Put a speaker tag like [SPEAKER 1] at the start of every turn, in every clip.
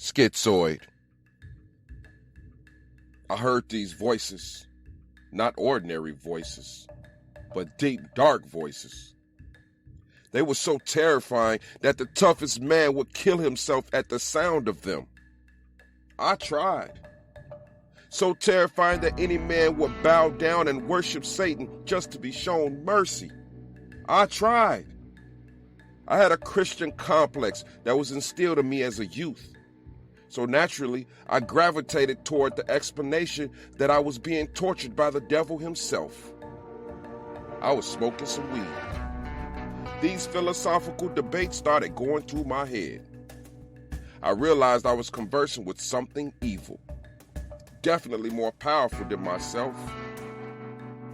[SPEAKER 1] Schizoid. I heard these voices, not ordinary voices, but deep, dark voices. They were so terrifying that the toughest man would kill himself at the sound of them. I tried. So terrifying that any man would bow down and worship Satan just to be shown mercy. I tried. I had a Christian complex that was instilled in me as a youth. So naturally, I gravitated toward the explanation that I was being tortured by the devil himself. I was smoking some weed. These philosophical debates started going through my head. I realized I was conversing with something evil, definitely more powerful than myself.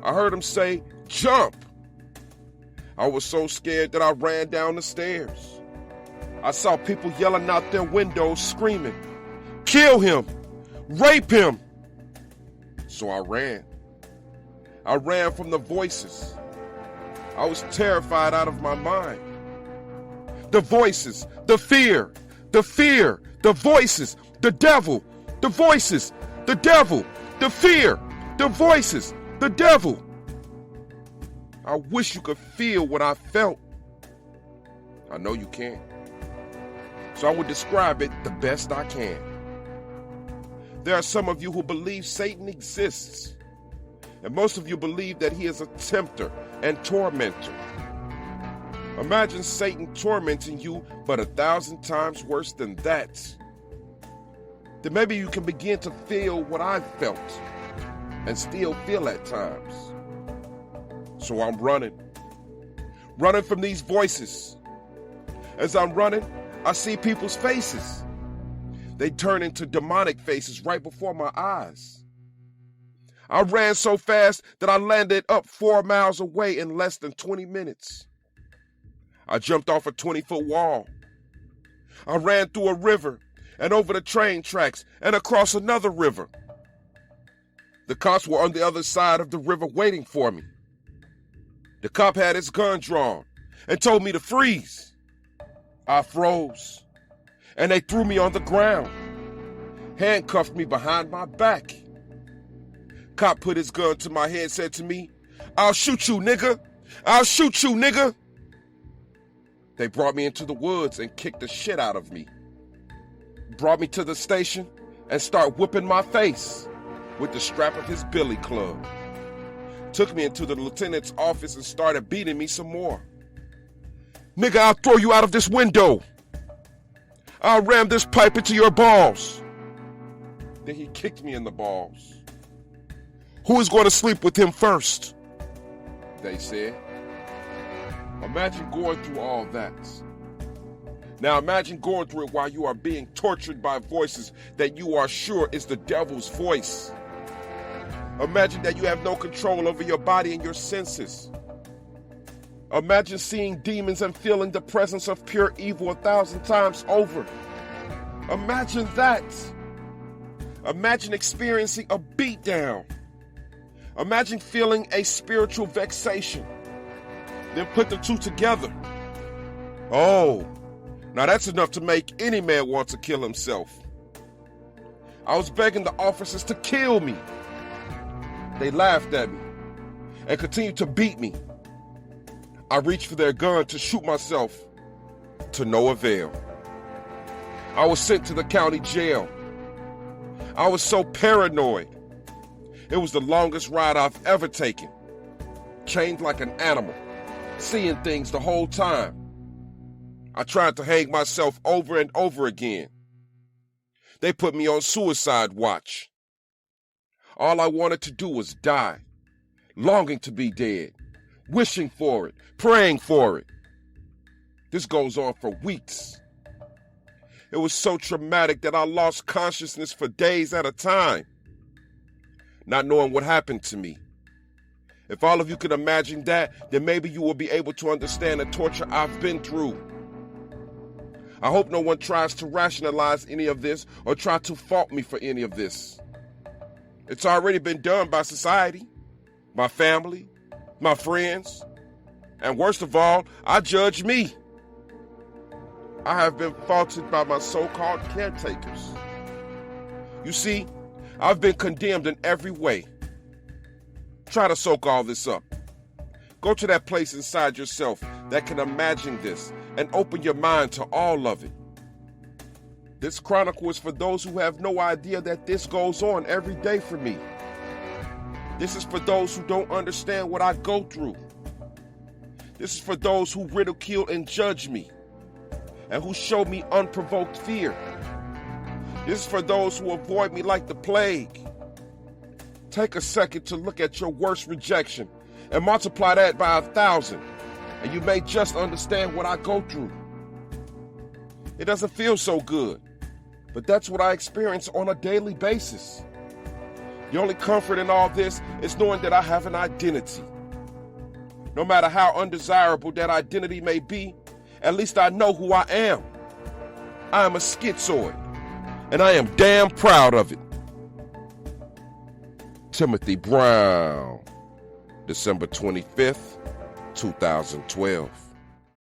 [SPEAKER 1] I heard him say, "Jump!" I was so scared that I ran down the stairs. I saw people yelling out their windows, screaming, "Kill him! Rape him!" So I ran. I ran from the voices. I was terrified out of my mind. The voices, the fear, the voices, the devil, the voices, the devil, the fear, the voices, the devil. I wish you could feel what I felt. I know you can't. So I would describe it the best I can. There are some of you who believe Satan exists, and most of you believe that he is a tempter and tormentor. Imagine Satan tormenting you, but 1,000 times worse than that. Then maybe you can begin to feel what I felt and still feel at times. So I'm running from these voices. As I'm running, I see people's faces. They turn into demonic faces right before my eyes. I ran so fast that I landed up 4 miles away in less than 20 minutes. I jumped off a 20-foot wall. I ran through a river and over the train tracks and across another river. The cops were on the other side of the river waiting for me. The cop had his gun drawn and told me to freeze. I froze, and they threw me on the ground, handcuffed me behind my back. Cop put his gun to my head, said to me, "I'll shoot you, nigga. I'll shoot you, nigga." They brought me into the woods and kicked the shit out of me. Brought me to the station and started whipping my face with the strap of his billy club. Took me into the lieutenant's office and started beating me some more. "Nigga, I'll throw you out of this window. I'll ram this pipe into your balls." Then he kicked me in the balls. "Who is going to sleep with him first?" they said. Imagine going through all that. Now imagine going through it while you are being tortured by voices that you are sure is the devil's voice. Imagine that you have no control over your body and your senses. Imagine seeing demons and feeling the presence of pure evil 1,000 times over. Imagine that. Imagine experiencing a beatdown. Imagine feeling a spiritual vexation. Then put the two together. Oh, now that's enough to make any man want to kill himself. I was begging the officers to kill me. They laughed at me and continued to beat me. I reached for their gun to shoot myself, to no avail. I was sent to the county jail. I was so paranoid. It was the longest ride I've ever taken. Chained like an animal, seeing things the whole time. I tried to hang myself over and over again. They put me on suicide watch. All I wanted to do was die, longing to be dead, wishing for it, praying for it. This goes on for weeks. It was so traumatic that I lost consciousness for days at a time, not knowing what happened to me. If all of you could imagine that, then maybe you will be able to understand the torture I've been through. I hope no one tries to rationalize any of this or try to fault me for any of this. It's already been done by society, my family, my friends, and worst of all, I judge me. I have been faulted by my so-called caretakers. You see, I've been condemned in every way. Try to soak all this up. Go to that place inside yourself that can imagine this and open your mind to all of it. This chronicle is for those who have no idea that this goes on every day for me. This is for those who don't understand what I go through. This is for those who ridicule and judge me and who show me unprovoked fear. This is for those who avoid me like the plague. Take a second to look at your worst rejection and multiply that by 1,000, and you may just understand what I go through. It doesn't feel so good, but that's what I experience on a daily basis. The only comfort in all this is knowing that I have an identity. No matter how undesirable that identity may be, at least I know who I am. I am a schizoid, and I am damn proud of it. Timothy Brown, December 25th, 2012.